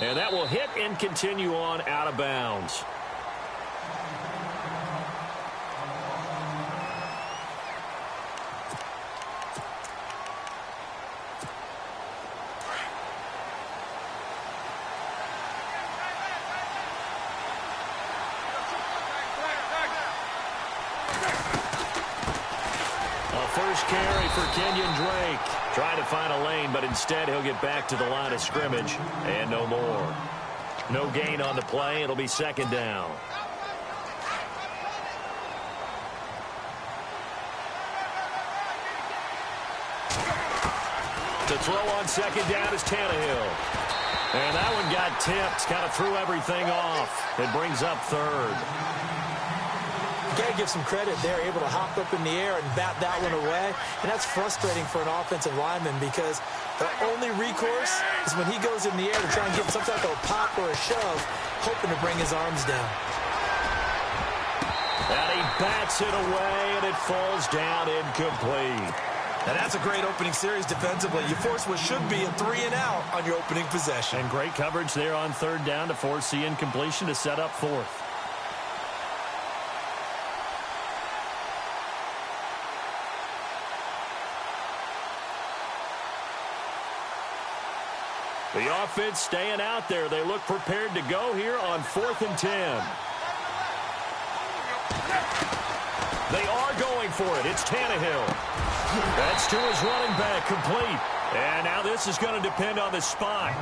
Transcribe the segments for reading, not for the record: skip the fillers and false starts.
And that will hit and continue on out of bounds. First carry for Kenyon Drake. Trying to find a lane, but instead he'll get back to the line of scrimmage and no more. No gain on the play. It'll be second down. To throw on second down is Tannehill. And that one got tipped. Kind of threw everything off. It brings up third. Got to give some credit. They're able to hop up in the air and bat that one away. And that's frustrating for an offensive lineman because the only recourse is when he goes in the air to try and get some type of pop or a shove, hoping to bring his arms down. And he bats it away, and it falls down incomplete. And that's a great opening series defensively. You force what should be a 3-and-out on your opening possession. And great coverage there on third down to force the incompletion to set up fourth. The offense staying out there. They look prepared to go here on 4th and 10. They are going for it. It's Tannehill. That's to his running back, complete. And now this is going to depend on the spot.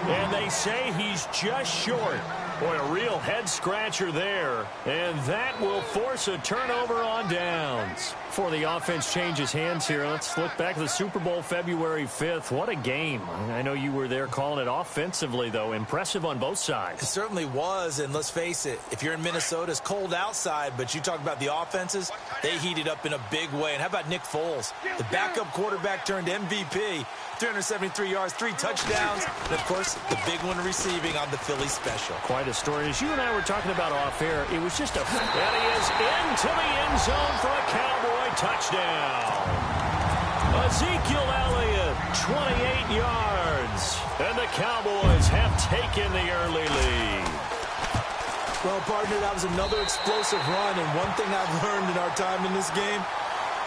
And they say he's just short. Boy, a real head-scratcher there. And that will force a turnover on downs. Before the offense changes hands here, let's look back at the Super Bowl February 5th. What a game. I know you were there calling it offensively, though. Impressive on both sides. It certainly was, and let's face it, if you're in Minnesota, it's cold outside, but you talk about the offenses, they heated up in a big way. And how about Nick Foles? The backup quarterback turned MVP. 373 yards, 3 touchdowns, and, of course, the big one receiving on the Philly special. Quite a story. As you and I were talking about off air, it was just a... And he is into the end zone for a Cowboy touchdown. Ezekiel Elliott, 28 yards. And the Cowboys have taken the early lead. Well, partner, that was another explosive run, and one thing I've learned in our time in this game,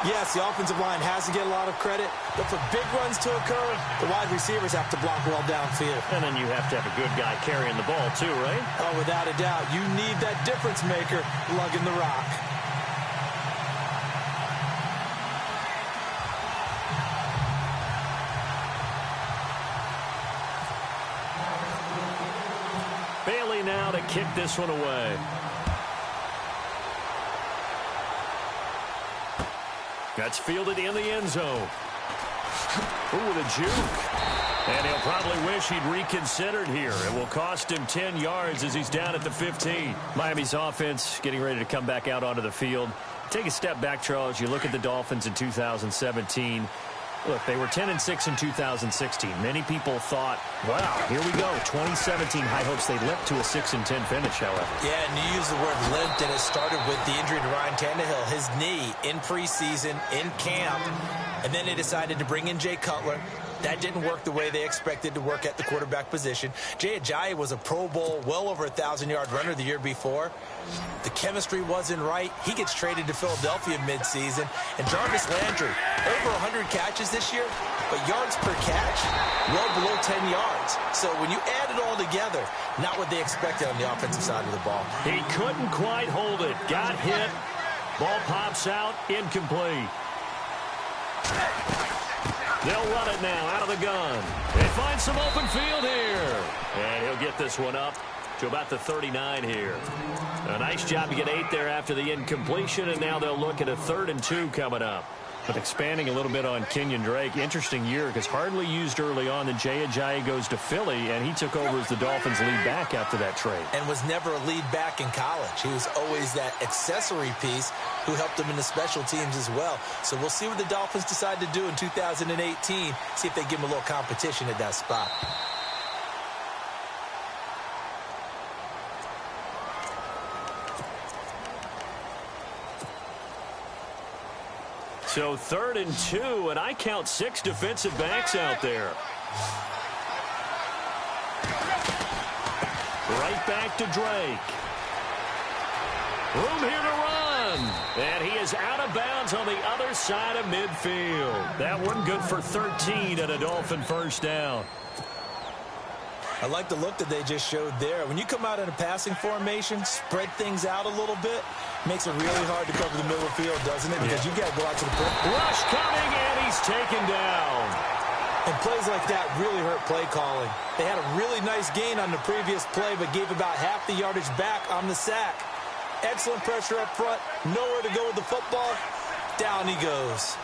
yes, the offensive line has to get a lot of credit, but for big runs to occur, the wide receivers have to block well downfield. And then you have to have a good guy carrying the ball too, right? Oh, without a doubt. You need that difference maker lugging the rock. Bailey now to kick this one away. That's fielded in the end zone. Ooh, the juke. And he'll probably wish he'd reconsidered here. It will cost him 10 yards as he's down at the 15. Miami's offense getting ready to come back out onto the field. Take a step back, Charles. You look at the Dolphins in 2017. Look, they were 10-6 in 2016. Many people thought, wow, here we go. 2017 high hopes. They limped to a 6-10 finish, however. Yeah, and you use the word limped, and it started with the injury to Ryan Tannehill. His knee in preseason, in camp, and then they decided to bring in Jay Cutler. That didn't work the way they expected to work at the quarterback position. Jay Ajayi was a Pro Bowl, well over 1,000-yard runner the year before. The chemistry wasn't right. He gets traded to Philadelphia midseason. And Jarvis Landry, over 100 catches this year, but yards per catch, well below 10 yards. So when you add it all together, not what they expected on the offensive side of the ball. He couldn't quite hold it. Got hit. Ball pops out, incomplete. They'll run it now out of the gun. They find some open field here. And he'll get this one up to about the 39 here. A nice job to get 8 there after the incompletion, and now they'll look at a 3rd and 2 coming up. But expanding a little bit on Kenyon Drake, interesting year because hardly used early on. Then Jay Ajayi goes to Philly, and he took over as the Dolphins' lead back after that trade. And was never a lead back in college. He was always that accessory piece who helped him in the special teams as well. So we'll see what the Dolphins decide to do in 2018, see if they give him a little competition at that spot. So 3rd and 2, and I count 6 defensive backs out there. Right back to Drake. Room here to run. And he is out of bounds on the other side of midfield. That one good for 13 and a Dolphin first down. I like the look that they just showed there. When you come out in a passing formation, spread things out a little bit, makes it really hard to cover the middle of the field, doesn't it? Because you got to go out to the perimeter. Rush coming, and he's taken down. And plays like that really hurt play calling. They had a really nice gain on the previous play, but gave about half the yardage back on the sack. Excellent pressure up front. Nowhere to go with the football. Down he goes.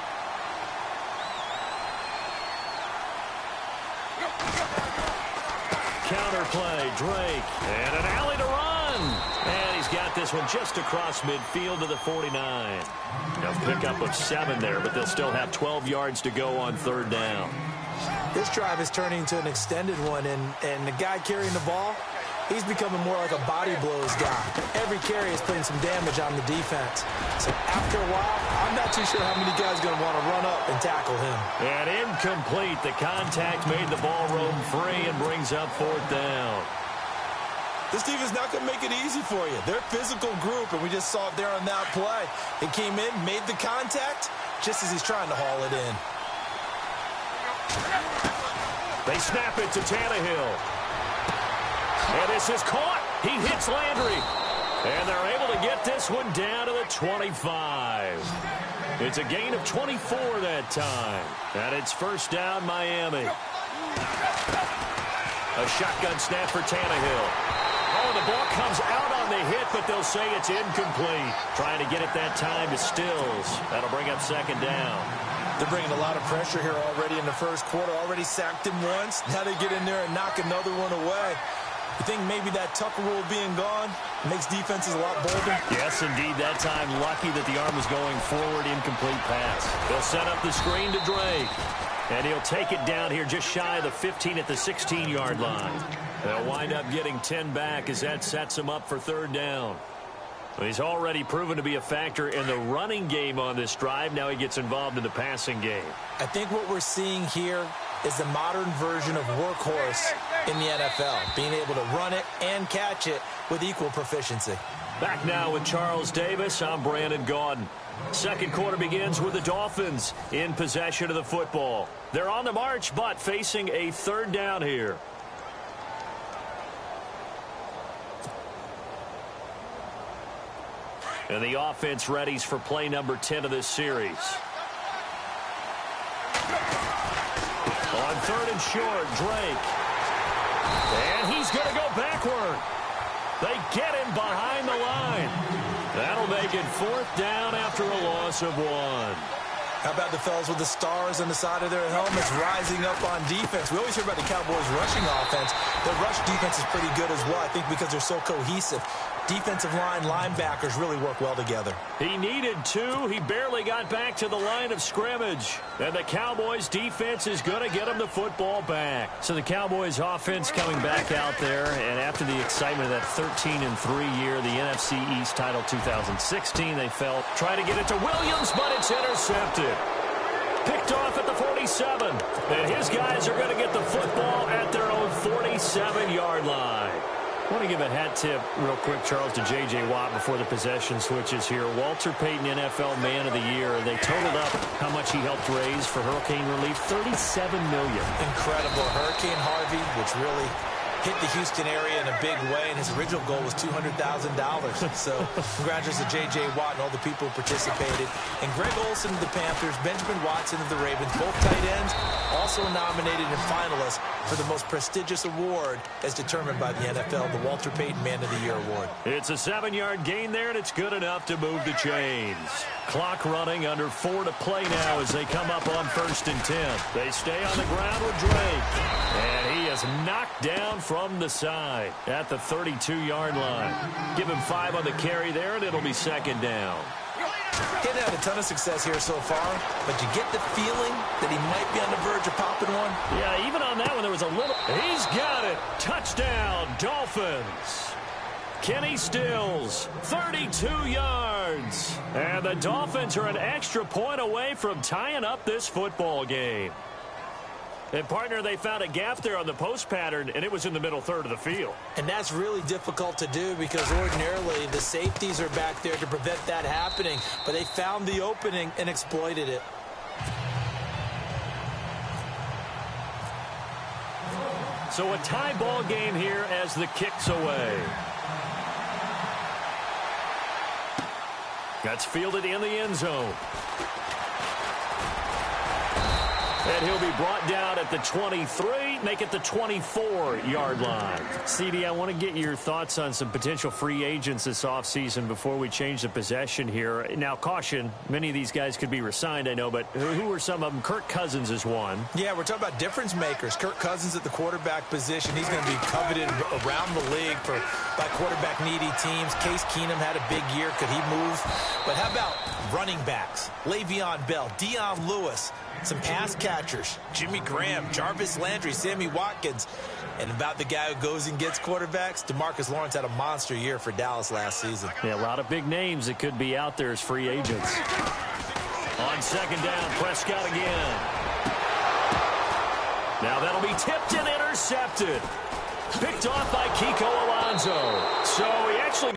Counter play, Drake, and an alley to run. And he's got this one just across midfield to the 49. Now pickup of 7 there, but they'll still have 12 yards to go on third down. This drive is turning into an extended one, and the guy carrying the ball, he's becoming more like a body blows guy. Every carry is putting some damage on the defense. So after a while, I'm not too sure how many guys are going to want to run up and tackle him. And incomplete. The contact made the ball roam free and brings up fourth down. This defense is not going to make it easy for you. They're a physical group, and we just saw it there on that play. It came in, made the contact, just as he's trying to haul it in. They snap it to Tannehill. And this is caught. He hits Landry. And they're able to get this one down to the 25. It's a gain of 24 that time. And it's first down, Miami. A shotgun snap for Tannehill. Oh, the ball comes out on the hit, but they'll say it's incomplete. Trying to get it that time to Stills. That'll bring up second down. They're bringing a lot of pressure here already in the first quarter. Already sacked him once. Now they get in there and knock another one away. You think maybe that Tucker rule being gone makes defenses a lot bolder? Yes, indeed. That time, lucky that the arm was going forward, incomplete pass. They'll set up the screen to Drake. And he'll take it down here just shy of the 15 at the 16-yard line. They'll wind up getting 10 back as that sets him up for third down. He's already proven to be a factor in the running game on this drive. Now he gets involved in the passing game. I think what we're seeing here is the modern version of workhorse in the NFL, being able to run it and catch it with equal proficiency. Back now with Charles Davis. I'm Brandon Gaudin. Second quarter begins with the Dolphins in possession of the football. They're on the march, but facing a third down here. And the offense readies for play number 10 of this series. On third and short, Drake. And he's going to go backward. They get him behind the line. That'll make it fourth down after a loss of 1. How about the fellas with the stars on the side of their helmets rising up on defense? We always hear about the Cowboys' rushing offense. Their rush defense is pretty good as well, I think, because they're so cohesive. Defensive line, linebackers really work well together. He needed 2. He barely got back to the line of scrimmage. And the Cowboys' defense is going to get him the football back. So the Cowboys' offense coming back out there, and after the excitement of that 13-3 year, the NFC East title 2016, they felt, try to get it to Williams, but it's intercepted. Picked off at the 47. And his guys are going to get the football at their own 47-yard line. I want to give a hat tip real quick, Charles, to J.J. Watt before the possession switches here. Walter Payton, NFL Man of the Year. They totaled up how much he helped raise for hurricane relief, $37 million. Incredible. Hurricane Harvey, which really hit the Houston area in a big way, and his original goal was $200,000. So congratulations to J.J. Watt and all the people who participated. And Greg Olsen of the Panthers, Benjamin Watson of the Ravens, both tight ends, also nominated and finalists for the most prestigious award as determined by the NFL, the Walter Payton Man of the Year Award. It's a 7-yard gain there, and it's good enough to move the chains. Clock running, under 4 to play now as they come up on 1st and 10. They stay on the ground with Drake. And he is knocked down from the side at the 32-yard line. Give him 5 on the carry there, and it'll be second down. He hasn't had a ton of success here so far, but you get the feeling that he might be on the verge of popping one. Yeah, even on that one, there was a little... He's got it. Touchdown, Dolphins. Kenny Stills, 32 yards. And the Dolphins are an extra point away from tying up this football game. And, partner, they found a gap there on the post pattern, and it was in the middle third of the field. And that's really difficult to do because ordinarily the safeties are back there to prevent that happening. But they found the opening and exploited it. So a tie ball game here as the kick's away. That's fielded in the end zone. And he'll be brought down at the 23, make it the 24-yard line. CD, I want to get your thoughts on some potential free agents this offseason before we change the possession here. Now, caution, many of these guys could be re-signed, I know, but who are some of them? Kirk Cousins is one. Yeah, we're talking about difference makers. Kirk Cousins at the quarterback position. He's going to be coveted around the league by quarterback-needy teams. Case Keenum had a big year. Could he move? But how about running backs? Le'Veon Bell, Dion Lewis, some pass catchers, Jimmy Graham, Jarvis Landry, Sammy Watkins. And about the guy who goes and gets quarterbacks, DeMarcus Lawrence had a monster year for Dallas last season. Yeah, a lot of big names that could be out there as free agents. On second down, Prescott again. Now that'll be tipped and intercepted. Picked off by Kiko Alonso. So he actually